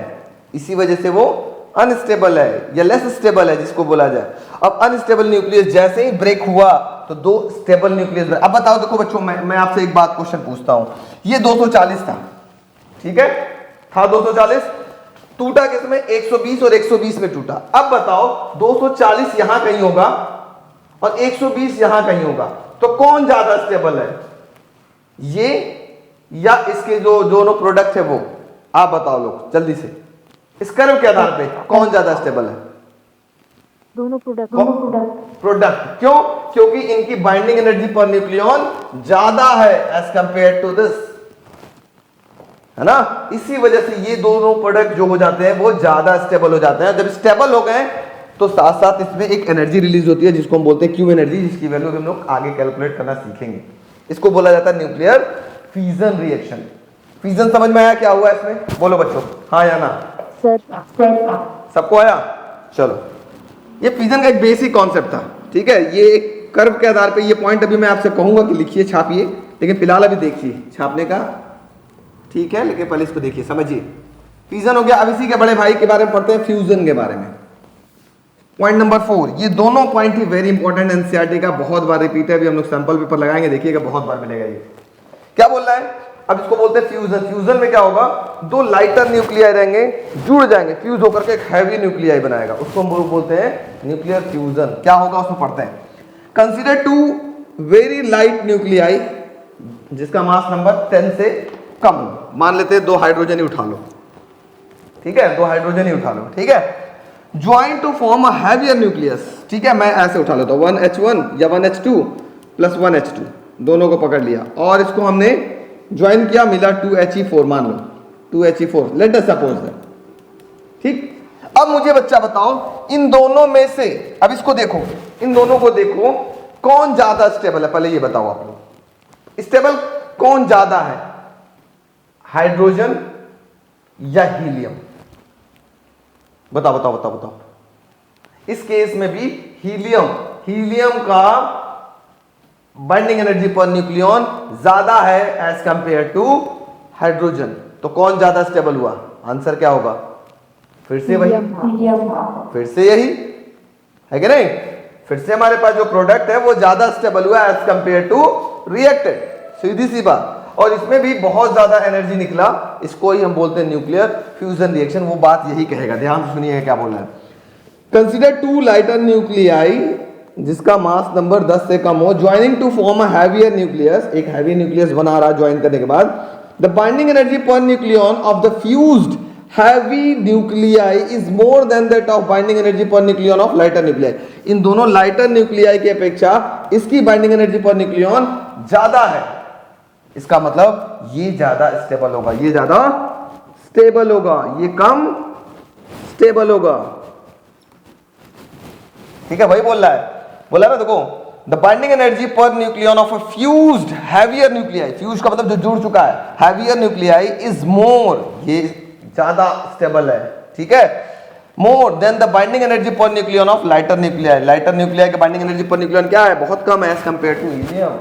इसी वजह से वो अनस्टेबल है या लेस स्टेबल है जिसको बोला जाए। अब अनस्टेबल न्यूक्लियस जैसे ही ब्रेक हुआ तो दो स्टेबल न्यूक्लियस। अब बताओ, देखो बच्चों, मैं आपसे एक बात क्वेश्चन पूछता हूं, ये 240 था, ठीक है, था 240, टूटा किसमें? 120 और 120 में टूटा। अब बताओ 240 यहां कहीं होगा और 120 यहां कहीं होगा, तो कौन ज्यादा स्टेबल है, ये या इसके जो दोनों प्रोडक्ट है वो? आप बताओ लोग जल्दी से, इस कर्व के आधार पे कौन ज्यादा स्टेबल है? दोनों प्रोडक्ट। प्रोडक्ट। क्यों? क्योंकि इनकी बाइंडिंग एनर्जी पर न्यूक्लियन ज्यादा है एज कंपेयर टू दिस, है ना? इसी वजह से ये दोनों प्रोडक्ट जो हो जाते हैं वो ज्यादा स्टेबल हो जाते हैं। जब स्टेबल हो गए तो साथ साथ इसमें एक एनर्जी रिलीज होती है जिसको हम बोलते हैं क्यू एनर्जी, जिसकी वैल्यू हम लोग आगे कैलकुलेट करना सीखेंगे। इसको बोला जाता है न्यूक्लियर फिजन रिएक्शन। फिजन समझ में आया क्या हुआ इसमें? बोलो बच्चों, हाँ या ना? सर सबको आया? चलो, ये फिजन का एक बेसिक कॉन्सेप्ट था, ठीक है। ये एक कर्व के आधार पे, ये पॉइंट अभी मैं आपसे कहूंगा कि लिखिए, छापिए, लेकिन फिलहाल अभी देखिए, छापने का ठीक है, लेकिन पहले इसको देखिए, समझिए। फिजन हो गया। अब इसी के बड़े भाई के बारे में पढ़ते हैं, फ्यूजन के बारे में। पॉइंट नंबर 4, ये दोनों पॉइंट ही वेरी इंपॉर्टेंट, एनसीईआरटी का बहुत बार रिपीट है, अभी हम लोग सैंपल पेपर लगाएंगे, देखिएगा बहुत बार मिलेगा ये। क्या बोल रहा है? अब इसको बोलते हैं फ्यूजन। फ्यूजन में क्या होगा? दो लाइटर न्यूक्लियाई रहेंगे, जुड़ जाएंगे, फ्यूज होकर के एक हैवी न्यूक्लियाई बनाएगा, उसको हम बोलते हैं न्यूक्लियर फ्यूजन। क्या होगा उसमें पढ़ते हैं। Consider two very light nuclei जिसका मास नंबर 10 से कम हो। मान लेते हैं 2 हाइड्रोजन ही उठा लो, ठीक है, 2 हाइड्रोजन ही उठा लो, ठीक है। Join to form a heavier nucleus, ठीक है, मैं ऐसे उठा लेता हूं 1H1 या 1H2 प्लस 1H2, दोनों को पकड़ लिया और इसको हमने ज्वाइन किया, मिला 2He4, मान लो 2He4, let us suppose that, ठीक। अब मुझे बच्चा बताओ इन दोनों में से, अब इसको देखो, इन दोनों को देखो, कौन ज्यादा स्टेबल है? पहले ये बताओ आप लोग, स्टेबल कौन ज्यादा है, हाइड्रोजन या हीलियम? बताओ बताओ बताओ बताओ। इस केस में भी हीलियम का बाइंडिंग एनर्जी पर न्यूक्लियन ज्यादा है एज कंपेयर टू हाइड्रोजन, तो कौन ज्यादा स्टेबल हुआ? आंसर क्या होगा? फिर से वही, फिर से यही है कि नहीं? फिर से हमारे पास जो प्रोडक्ट है वो ज्यादा स्टेबल हुआ एज कंपेयर टू रिएक्टेड, सीधी सी बात। और इसमें भी बहुत ज्यादा एनर्जी निकला, इसको ही हम बोलते हैं न्यूक्लियर फ्यूजन रिएक्शन। वो बात यही कहेगा, ध्यान से सुनिए क्या बोल रहा है। कंसीडर 2 लाइटर न्यूक्लियाई जिसका मास नंबर 10 से कम हो, joining to form a heavier nucleus, एक हैवी न्यूक्लियस बना रहा ज्वाइन करने के बाद। The binding energy per nucleon of the fused heavy nuclei is more than that of binding energy per nucleon of lighter nuclei. इन दोनों lighter nuclei की अपेक्षा इसकी बाइंडिंग एनर्जी पर न्यूक्लियन ज्यादा है। इसका मतलब ये ज्यादा स्टेबल होगा, ये ज्यादा स्टेबल होगा, ये कम स्टेबल होगा, ठीक है। वही बोल रहा है, बोला ना, देखो, the binding energy per nucleon of a fused heavier nuclei, fuse का मतलब जो जुड़ चुका है, हैवियर न्यूक्लियाई इज मोर, ये ज्यादा स्टेबल है, ठीक है, more than the binding energy per nucleon of lighter nuclei. Lighter nuclei का बाइंडिंग एनर्जी पर न्यूक्लियन क्या है? बहुत कम है एज कंपेयर टू हीलियम,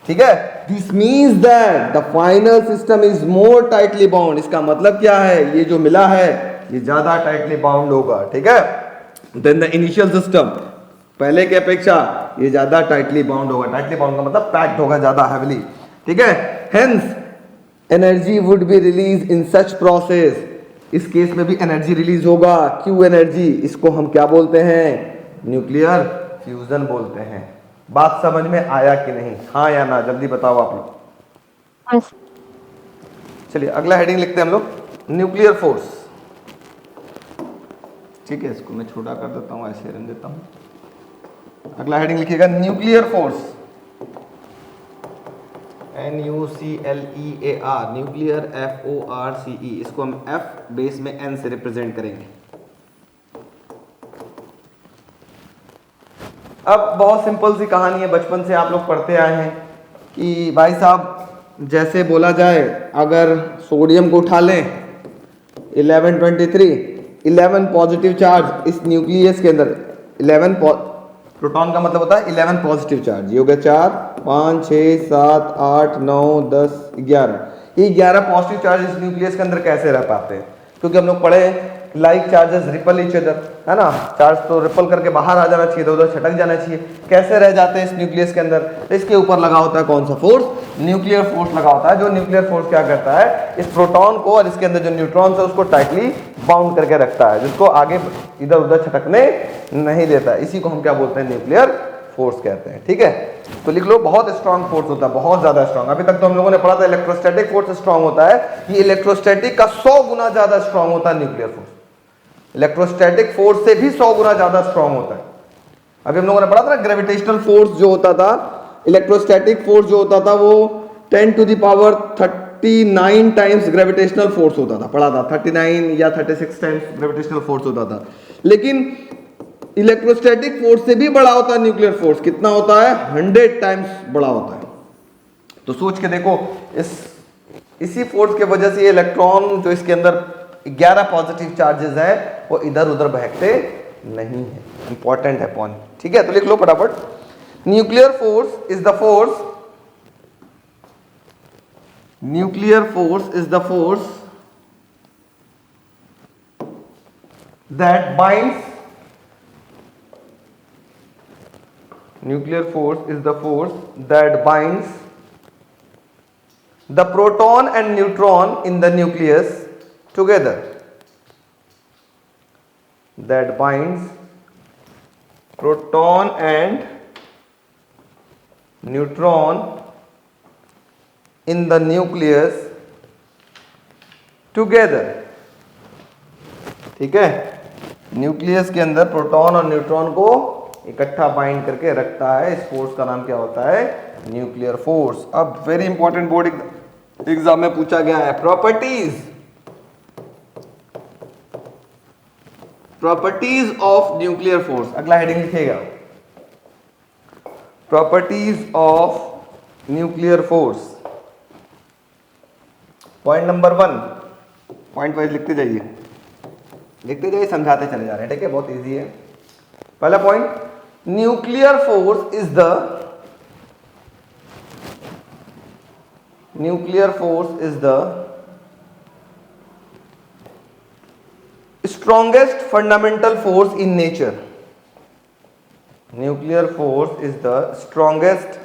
ठीक है। This means that the final system is more tightly bound. इसका मतलब क्या है? ये जो मिला है ये ज्यादा टाइटली बाउंड होगा, ठीक है, देन द इनिशियल सिस्टम, पहले के अपेक्षा ये ज्यादा टाइटली बाउंड होगा। टाइटली बाउंड का मतलब पैक्ड होगा ज्यादा हैवीली, ठीक है। Hence energy would be release in such process, इस केस में भी एनर्जी रिलीज होगा, क्यू एनर्जी, इसको हम क्या बोलते हैं? न्यूक्लियर फ्यूजन बोलते हैं। बात समझ में आया कि नहीं? हाँ या ना, जल्दी बताओ आप लोग। चलिए अगला हेडिंग लिखते हैं हम लोग, न्यूक्लियर फोर्स, ठीक है, इसको मैं छोटा कर देता हूं, ऐसे रन देता हूं। अगला हेडिंग लिखिएगा nuclear force, NUCLEAR, nuclear FORCE, इसको हम F बेस में N से रिप्रेजेंट करेंगे। अब बहुत सिंपल सी कहानी है, बचपन से आप लोग पढ़ते आए हैं कि भाई साहब जैसे बोला जाए, अगर सोडियम को उठा लें 1123, 11 पॉजिटिव चार्ज इस न्यूक्लियस के अंदर, 11 प्रोटॉन का मतलब होता है 11 पॉजिटिव चार्ज। ये हो गया 4, 5, 6, 7, 8, 9, 10, 11। ये 11 पॉजिटिव चार्ज इस न्यूक्लियस के अंदर कैसे रह पाते हैं? क्योंकि हम लोग पढ़े like charges ripple each other, है ना। चार्ज तो रिपल करके बाहर आ जाना चाहिए, उधर छटक जाना चाहिए। कैसे रह जाते हैं इस न्यूक्लियस के अंदर? तो इसके ऊपर लगा होता है कौन सा फोर्स? न्यूक्लियर फोर्स लगा होता है। जो न्यूक्लियर फोर्स क्या करता है, इस प्रोटॉन को और इसके अंदर जो न्यूट्रॉन्स है उसको टाइटली बाउंड करके रखता है, जिसको आगे इधर उधर छटकने नहीं देता है। इसी को हम क्या बोलते हैं? न्यूक्लियर फोर्स कहते हैं। ठीक है, तो लिख लो, बहुत स्ट्रांग फोर्स होता है, बहुत ज्यादा स्ट्रांग। अभी तक तो हम लोगों ने पढ़ा था इलेक्ट्रोस्टैटिक फोर्स स्ट्रांग होता है, ये इलेक्ट्रोस्टैटिक का 100 गुना ज्यादा स्ट्रांग होता है न्यूक्लियर फोर्स। इलेक्ट्रोस्टैटिक फोर्स से भी 100 गुना ज्यादा स्ट्रांग होता है। अभी हम लोगों ने पढ़ा था ना, ग्रेविटेशनल फोर्स जो होता था, इलेक्ट्रोस्टैटिक फोर्स जो होता था वो 10 to the power 39 times gravitational force होता था, पढ़ा था। 39 या 36 टाइम्स ग्रेविटेशनल फोर्स होता था। लेकिन इलेक्ट्रोस्टैटिक फोर्स से भी बड़ा होता है न्यूक्लियर फोर्स। कितना होता है? 100 टाइम्स बड़ा होता है। तो सोच के देखो, इसी फोर्स के वजह से ये इलेक्ट्रॉन जो इसके अंदर 11 पॉजिटिव चार्जेस हैं वो इधर उधर बहकते नहीं है। इंपॉर्टेंट है पॉइंट। ठीक है, तो लिख लो फटाफट। Nuclear force is the force, nuclear force is the force that binds, nuclear force is the force that binds the proton and neutron in the nucleus together, that binds proton and neutron in the nucleus together। ठीक है, nucleus के अंदर proton और neutron को इकट्ठा bind करके रखता है। इस फोर्स का नाम क्या होता है? Nuclear force. अब वेरी इंपॉर्टेंट बोर्ड एग्जाम में पूछा गया है, properties, properties of nuclear force. अगला हेडिंग लिखिएगा, properties of nuclear force. Point number 1, point wise लिखते जाइए, लिखते जाइए, समझाते चले जा रहे हैं। ठीक है, बहुत इजी है। पहला point, nuclear force is the, nuclear force is the strongest fundamental force in nature. Nuclear force is the strongest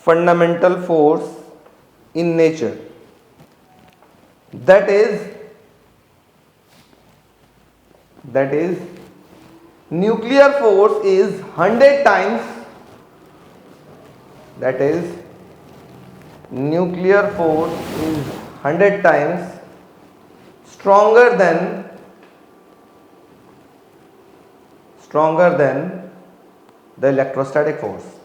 fundamental force in nature, that is nuclear force is 100 times, that is nuclear force is 100 times stronger than the electrostatic force।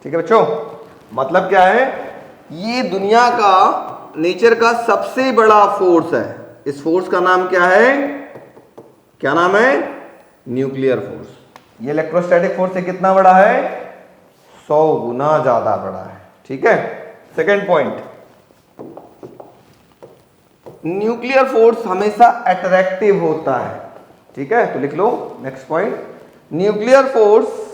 ठीक है बच्चों, मतलब क्या है? ये दुनिया का, nature का सबसे बड़ा फोर्स है। इस फोर्स का नाम क्या है? क्या नाम है? Nuclear force. ये इलेक्ट्रोस्टैटिक फोर्स से कितना बड़ा है? 100 गुना ज्यादा बड़ा है। ठीक है, सेकेंड पॉइंट, न्यूक्लियर फोर्स हमेशा अट्रैक्टिव होता है। ठीक है, तो लिख लो next point, nuclear force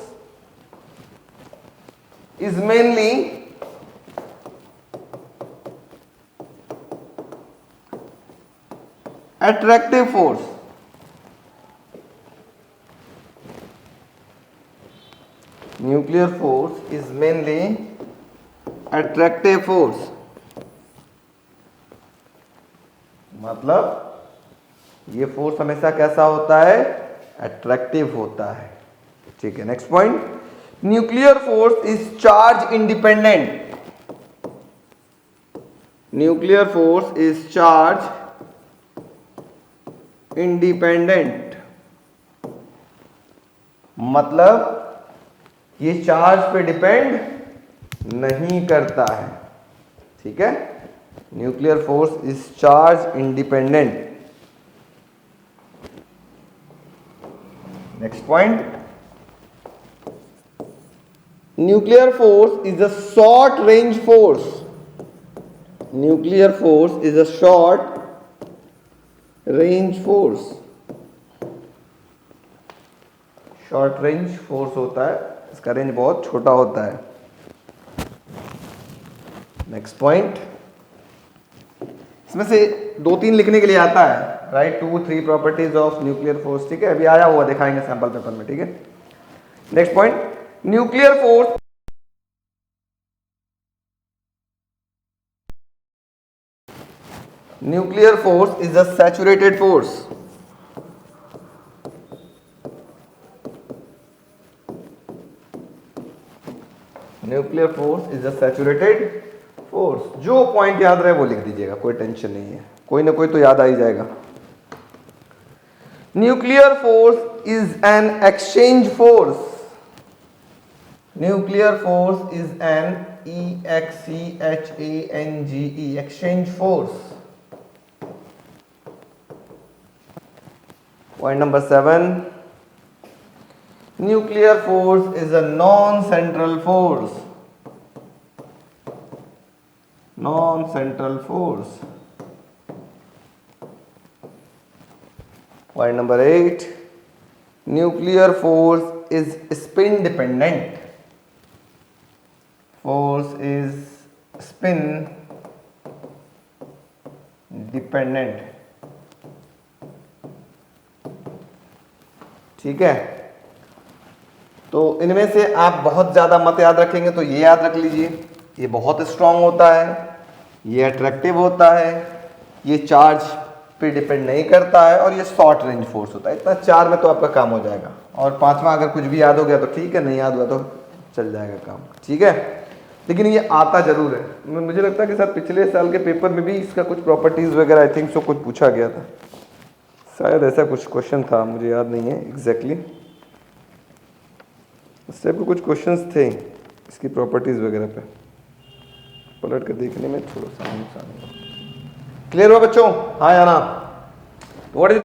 is mainly attractive force। Nuclear force is mainly attractive force, मतलब ये फोर्स हमेशा कैसा होता है? अट्रैक्टिव होता है। ठीक है, next point, nuclear force is charge independent. Nuclear force is charge independent, मतलब ये चार्ज पे डिपेंड नहीं करता है। ठीक है, nuclear force is charge independent. Next point, nuclear force is a short range force. Nuclear force is a short range force. Short range force होता है, इसका रेंज बहुत छोटा होता है। नेक्स्ट पॉइंट, इसमें से 2-3 लिखने के लिए आता है, right 2-3 properties of nuclear force, ठीक है, अभी आया हुआ दिखाएंगे सैंपल पेपर में, ठीक है। Next point, nuclear force is a saturated force. Nuclear force is a saturated force. जो पॉइंट याद रहे वो लिख दीजिएगा, कोई टेंशन नहीं है, कोई ना कोई तो याद आ ही जाएगा। Nuclear force is an exchange force. Nuclear force is an EXCHANGE exchange force. Point number 7, nuclear force is a non central force. Non central force. Point number 8, nuclear force is spin dependent. Force is spin dependent, ठीक है। तो इनमें से आप बहुत ज्यादा मत याद रखेंगे तो ये याद रख लीजिए, ये बहुत स्ट्रांग होता है, ये अट्रैक्टिव होता है, ये चार्ज पे डिपेंड नहीं करता है, और ये शॉर्ट रेंज फोर्स होता है। इतना 4 में तो आपका काम हो जाएगा, और 5वां अगर कुछ भी याद हो गया तो ठीक है, नहीं याद हुआ तो चल जाएगा काम, ठीक है। लेकिन ये आता जरूर है, मुझे लगता है कि सर पिछले साल के पेपर में भी इसका कुछ प्रॉपर्टीज वगैरह आई थिंक सो कुछ पूछा गया था, शायद ऐसा कुछ क्वेश्चन था, मुझे याद नहीं है एग्जैक्टली। इस टाइप के कुछ क्वेश्चंस थे इसकी प्रॉपर्टीज वगैरह पे, पलट कर देखने में थोड़ा सा क्लियर हुआ बच्चों? हाँ या ना? What is